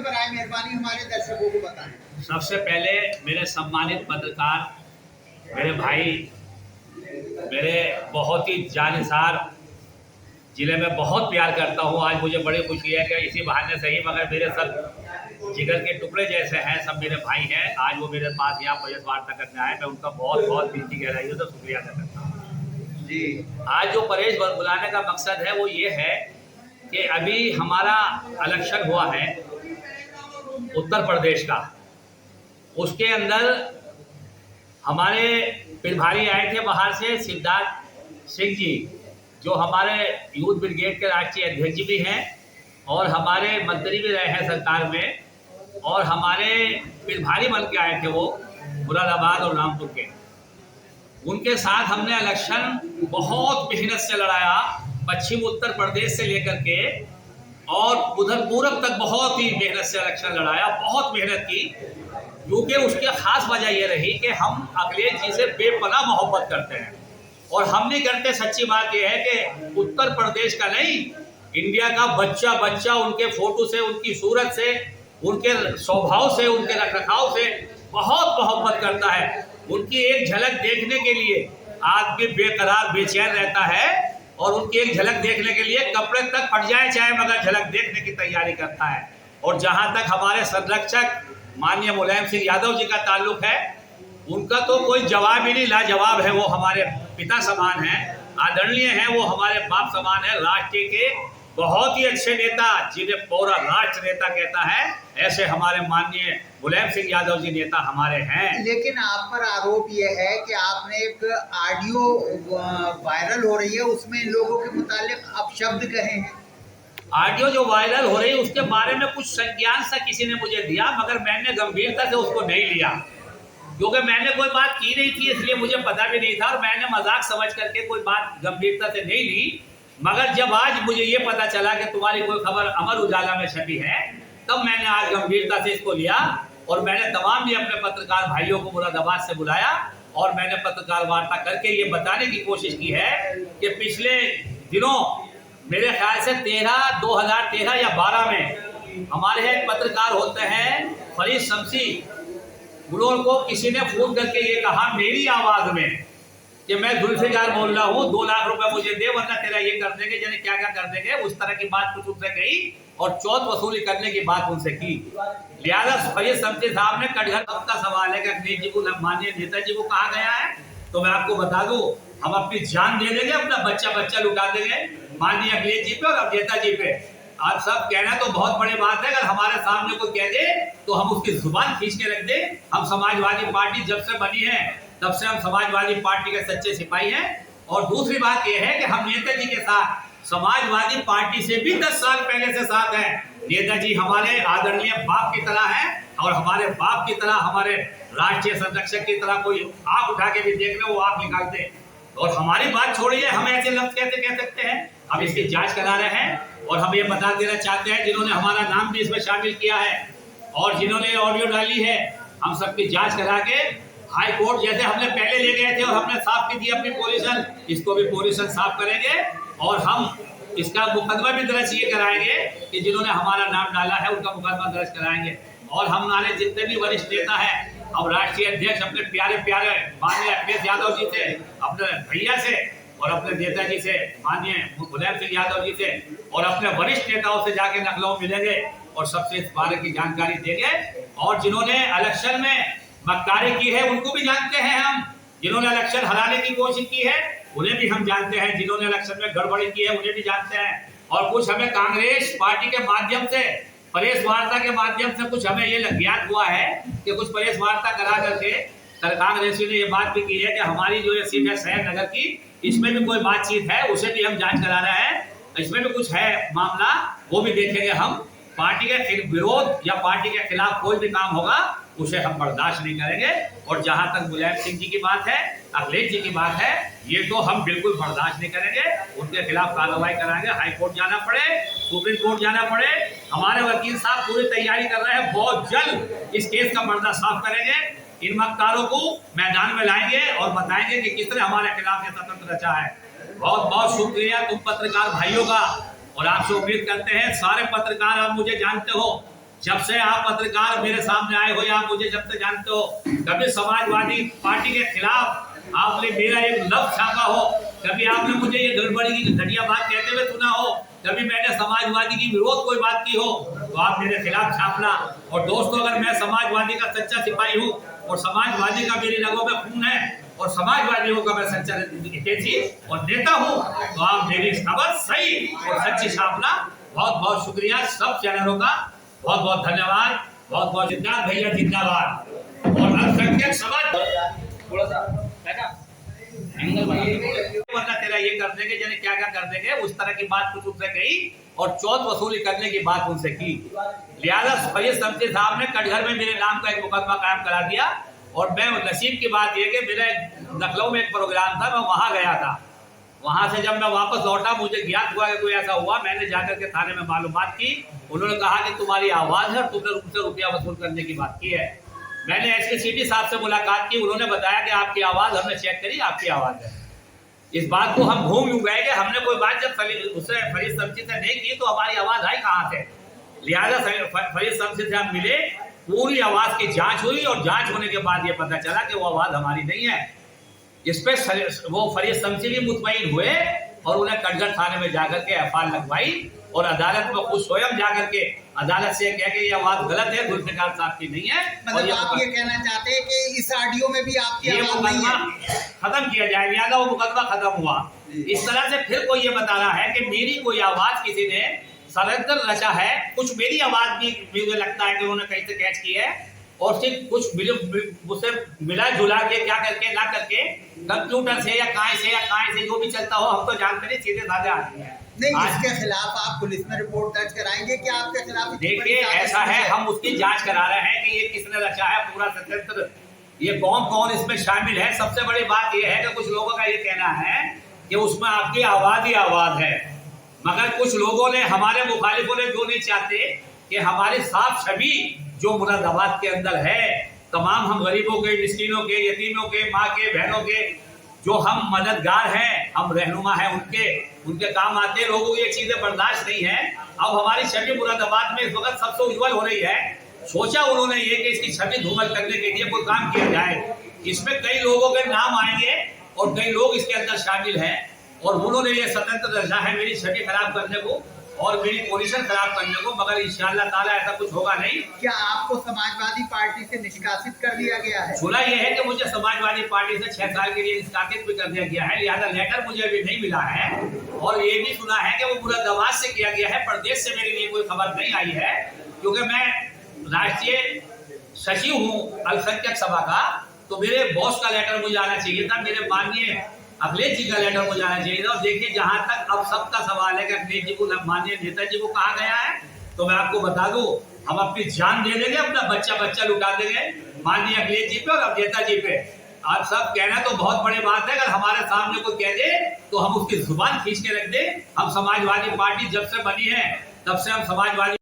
बराए मेहरबानी हमारे दर्शकों को बताएं। सबसे पहले मेरे सम्मानित पत्रकार, मेरे भाई, मेरे बहुत ही जानिसार, जिले में बहुत प्यार करता हूँ। आज मुझे बड़ी खुशी है कि इसी बहाने से ही, मगर मेरे सब जिगर के टुकड़े जैसे हैं, सब मेरे भाई हैं। आज वो मेरे पास यहाँ प्रेस वार्ता करने आए, मैं उनका बहुत बहुत दिल की गहराइयों से शुक्रिया अदा करता हूँ जी। आज जो प्रेस बुलाने का मकसद है वो ये है कि अभी हमारा इलेक्शन हुआ है उत्तर प्रदेश का। उसके अंदर हमारे प्रभारी आए थे बाहर से, सिद्धार्थ सिंह जी, जो हमारे यूथ ब्रिगेड के राष्ट्रीय अध्यक्ष भी हैं और हमारे मंत्री भी रहे हैं सरकार में, और हमारे प्रभारी बन के आए थे वो मुरादाबाद और रामपुर के। उनके साथ हमने इलेक्शन बहुत मेहनत से लड़ाया, पश्चिम उत्तर प्रदेश से लेकर के और उधर पूरब तक बहुत ही मेहनत से इलेक्शन लड़ाया, बहुत मेहनत की। क्योंकि उसकी खास वजह ये रही कि हम अखिलेश जी से बेपनाह मोहब्बत करते हैं, और हम नहीं करते। सच्ची बात यह है कि उत्तर प्रदेश का नहीं, इंडिया का बच्चा बच्चा उनके फोटो से, उनकी सूरत से, उनके स्वभाव से, उनके रखरखाव से बहुत मोहब्बत करता है। उनकी एक झलक देखने के लिए आदमी बेकरार बेचैन रहता है, और उनकी एक झलक देखने के लिए कपड़े तक फट जाए चाहे, मगर झलक देखने की तैयारी करता है। और जहां तक हमारे संरक्षक माननीय मुलायम सिंह यादव जी का ताल्लुक है, उनका तो कोई जवाब ही नहीं, लाजवाब है। वो हमारे पिता समान है, आदरणीय है, वो हमारे बाप समान है। राष्ट्र के बहुत ही अच्छे नेता, जिन्हें पूरा राष्ट्र नेता कहता है, ऐसे हमारे माननीय मुलायम सिंह यादव जी नेता हमारे हैं। लेकिन आप पर आरोप ये है कि आपने एक ऑडियो वायरल हो रही है, उसमें लोगों के मुतालिक अपशब्द कहे हैं। ऑडियो जो वायरल हो रही है उसके बारे में कुछ संज्ञान सा किसी ने मुझे दिया, मगर मैंने गंभीरता से उसको नहीं लिया, क्योंकि मैंने कोई बात की नहीं थी, इसलिए मुझे पता भी नहीं था, और मैंने मजाक समझ करके कोई बात गंभीरता से नहीं ली। मगर जब आज मुझे ये पता चला कि तुम्हारी कोई खबर अमर उजाला में छपी है, तब मैंने आज गंभीरता से इसको लिया, और मैंने तमाम भी अपने पत्रकार भाइयों को मुरादाबाद से बुलाया, और मैंने पत्रकार वार्ता करके ये बताने की कोशिश की है कि पिछले दिनों, मेरे ख्याल से 2013 या 12 में हमारे यहाँ एक पत्रकार होते हैं फरीद शमसी, उनको किसी ने फोन करके ये कहा मेरी आवाज में कि मैं जुल्फिकार बोल रहा हूँ, 2 लाख रुपए मुझे दे वरना तेरा ये कर देंगे, जाने क्या क्या कर देंगे। उस तरह की बात कुछ उनसे कही, और चौथ वसूली करने की बात उनसे की। लिहाजा फरीद शमसी साहब ने कटघर का सवाल है कि अखिलेश जी को, माननीय नेताजी को कहा गया है, तो मैं आपको बता दूं, हम अपनी जान दे देंगे, अपना बच्चा बच्चा लुटा देंगे माननीय अखिलेश जी पे और नेताजी पे। आप सब कहना तो बहुत बड़ी बात है, अगर हमारे सामने कोई कह दे तो हम उसकी जुबान खींच के रख दे। हम समाजवादी पार्टी जब से बनी है तब से हम समाजवादी पार्टी के सच्चे सिपाही हैं। और दूसरी बात यह है कि हम नेताजी के साथ समाजवादी पार्टी से भी 10 साल पहले से साथ हैं। नेताजी हमारे आदरणीय बाप की तरह है, और हमारे बाप की तरह, हमारे राष्ट्रीय संरक्षक की तरह कोई आंख उठा के भी देख ले वो आंख निकालते। और हमारी बात छोड़िए, हम ऐसे लफ्ज कैसे कह सकते हैं? हम इसकी जांच करा रहे हैं, और हम ये बता देना चाहते हैं जिन्होंने हमारा नाम भी इसमें शामिल किया है और जिन्होंने ऑडियो डाली है, हम सबकी जांच करा के हाई कोर्ट, जैसे हमने पहले ले गए थे और हमने साफ की थी अपनी पोजीशन, इसको भी पोजीशन साफ करेंगे, और हम इसका मुकदमा भी दर्ज ये कराएंगे कि जिन्होंने हमारा नाम डाला है उनका मुकदमा दर्ज कराएंगे। और हमारे जितने भी वरिष्ठ नेता हैं, अब राष्ट्रीय अध्यक्ष अपने प्यारे प्यारे माननीय अखिलेश यादव जी से, अपने भैया से, और अपने नेताजी से माननीय मुलायम सिंह यादव जी से, और अपने वरिष्ठ नेताओं से जाके लखनऊ मिलेंगे और सबसे इस बारे की जानकारी देंगे। और जिन्होंने इलेक्शन में मक्कारी की है उनको भी जानते हैं हम, जिन्होंने इलेक्शन हराने की कोशिश की है उन्हें भी हम जानते हैं, जिन्होंने इलेक्शन में गड़बड़ी की है उन्हें भी जानते हैं। और कुछ हमें कांग्रेस पार्टी के माध्यम से, प्रेस वार्ता के माध्यम से कुछ हमें ये ज्ञात हुआ है कि कुछ प्रेस वार्ता करा करके कांग्रेसी ने ये बात भी की है कि हमारी जो ये सीट है शहर नगर की, इसमें भी कोई बातचीत है, उसे भी हम जांच करा रहे हैं। इसमें भी कुछ है मामला, वो भी देखेंगे हम। पार्टी के विरोध या पार्टी के खिलाफ कोई भी काम होगा उसे हम बर्दाश्त नहीं करेंगे। और जहां तक मुलायम सिंह जी की बात है, अखिलेश जी की बात है, ये तो हम बिल्कुल बर्दाश्त नहीं करेंगे। उनके खिलाफ कार्रवाई कराएंगे, हाई कोर्ट जाना पड़े, सुप्रीम कोर्ट जाना पड़े। हमारे वकील साहब पूरी तैयारी कर रहे हैं, बहुत जल्द इस केस का पर्दा साफ करेंगे, इन मक्कारों को मैदान में लाएंगे और बताएंगे कि किस तरह हमारे खिलाफ ये तंत्र रचा है। बहुत बहुत शुक्रिया तुम पत्रकार भाइयों का, और आपसे उम्मीद करते हैं सारे पत्रकार, आप मुझे जानते हो, जब से आप पत्रकार मेरे सामने आए हो, आप मुझे जब से जानते हो, कभी समाजवादी पार्टी के खिलाफ आपने मेरा एक लफ्ज छापा हो, कभी आपने मुझे ये गड़बड़ी की घटिया बात कहते हुए सुना हो, कभी मैंने समाजवादी की विरोध कोई बात की हो तो आप मेरे खिलाफ छापना। और दोस्तों, अगर मैं समाजवादी का सच्चा सिपाही हूँ और समाजवादी का मेरी रगों में खून है और समाजवादियों का मैं सच्चा हितैषी और नेता हूँ, तो आप मेरी खबर सही और सच्ची छापना। बहुत बहुत शुक्रिया सब चैनलों का, बहुत बहुत धन्यवाद, बहुत बहुत जिंदाबाद भैया, जिंदाबाद। और अल्पसंख्यक समाज थोड़ा सा वरना तेरा ये कर देंगे, जाने क्या क्या कर देंगे, उस तरह की बात कुछ उनसे कही और चौथ वसूली करने की बात उनसे की। लिहाजा फरीद शमशी साहब ने कटघर में मेरे नाम का एक मुकदमा कायम करा दिया। और मैं नसीब की बात यह कि मेरा लखनऊ में एक प्रोग्राम था, मैं वहां गया था। वहां से जब मैं वापस लौटा, मुझे ज्ञात हुआ कि कोई ऐसा हुआ। मैंने जाकर के थाने में मालूमात की। उन्होंने कहा कि तुम्हारी आवाज है, तुमने उनसे रुपया वसूल करने की बात की है। मैंने एसपी साहब से मुलाकात की, उन्होंने बताया कि आपकी आवाज हमने चेक करी, आपकी आवाज है। इस बात को हम घूम गए कि हमने कोई बात जब उससे फरीद शमशी से नहीं की तो हमारी आवाज आई कहाँ से। लिहाजा फरीद शमशी से हम मिले, पूरी आवाज की जांच हुई और जांच होने के बाद ये पता चला कि वो आवाज हमारी नहीं है। इस पे वो फरीद शमशी भी मुतमईन हुए और उन्हें कटघर थाने में जाकर के एफआईआर लगवाई और अदालत में खुद स्वयं जाकर के अदालत से कह के ये आवाज गलत है, जुल्फिकार साहब की नहीं है। मतलब आप ये कहना चाहते हैं कि इस ऑडियो में भी आपकी आवाज नहीं है, खत्म किया जाए, लिहाजा वो मुकदमा खत्म हुआ। इस तरह से फिर कोई ये बता रहा है कि मेरी कोई आवाज किसी ने षड्यंत्र रचा है। कुछ मेरी आवाज भी मुझे लगता है कि उन्होंने कहीं से कैच की है और सिर्फ कुछ मुझसे मिला जुला के क्या करके ना करके कंप्यूटर से या कहाँ से जो भी चलता हो, हम तो जानते नहीं, सीधे साधे आदमी हैं। नहीं, इसके खिलाफ आप पुलिस में रिपोर्ट दर्ज कराएंगे कि आपके खिलाफ? देखिए, ऐसा है, हम उसकी जांच करा रहे हैं कि ये किसने रचा है पूरा षड्यंत्र, ये कौन कौन इसमें शामिल है। सबसे बड़ी बात ये है कि कुछ लोगों का ये कहना है कि उसमें आपकी आवाज ही आवाज है, मगर कुछ लोगों ने, हमारे मुखालिफों ने जो नहीं चाहते कि हमारी साफ छवि जो मुरादाबाद के अंदर है, तमाम हम गरीबों के, मिस्कीनों के, यतीमों के, माँ के, बहनों के, जो हम मददगार हैं, हम रहनुमा हैं, उनके काम आते लोगों को ये चीजें बर्दाश्त नहीं है। अब हमारी छवि मुरादाबाद में इस वक्त सबसे उज्जवल हो रही है। सोचा उन्होंने ये कि इसकी छवि धूमल करने के लिए कोई काम किया जाए। इसमें कई लोगों के नाम आएंगे और कई लोग इसके अंदर शामिल हैं और उन्होंने ये स्वतंत्र रचा है मेरी छवि खराब करने को और मेरी पोजीशन खराब करने को, मगर इंशाअल्लाह ताला ऐसा कुछ होगा नहीं। क्या आपको समाजवादी पार्टी से निष्कासित कर दिया गया है? सुना यह है कि मुझे समाजवादी पार्टी से 6 साल के लिए निष्कासित भी कर दिया गया है। लिहाजा लेटर मुझे अभी नहीं मिला है और ये भी सुना है कि वो मुरादाबाद से किया गया है, प्रदेश से मेरे लिए कोई खबर नहीं आई है, क्योंकि मैं राष्ट्रीय सचिव हूँ अल्पसंख्यक सभा का। तो मेरे बॉस का लेटर मुझे आना चाहिए था, मेरे माननीय अखिलेश जी का लेटर मुझे आना चाहिए था। और देखिए, जहां तक अब सबका सवाल है कि अखिलेश जी को, माननीय नेताजी को कहा गया है, तो मैं आपको बता दूं, हम अपनी जान दे देंगे, अपना बच्चा लुटा देंगे माननीय अखिलेश जी पे और नेताजी पे। आप सब कहना तो बहुत बड़ी बात है, अगर हमारे सामने कोई कह दे तो हम उसकी जुबान खींच के रख दे। हम समाजवादी पार्टी जब से बनी है तब से हम समाजवादी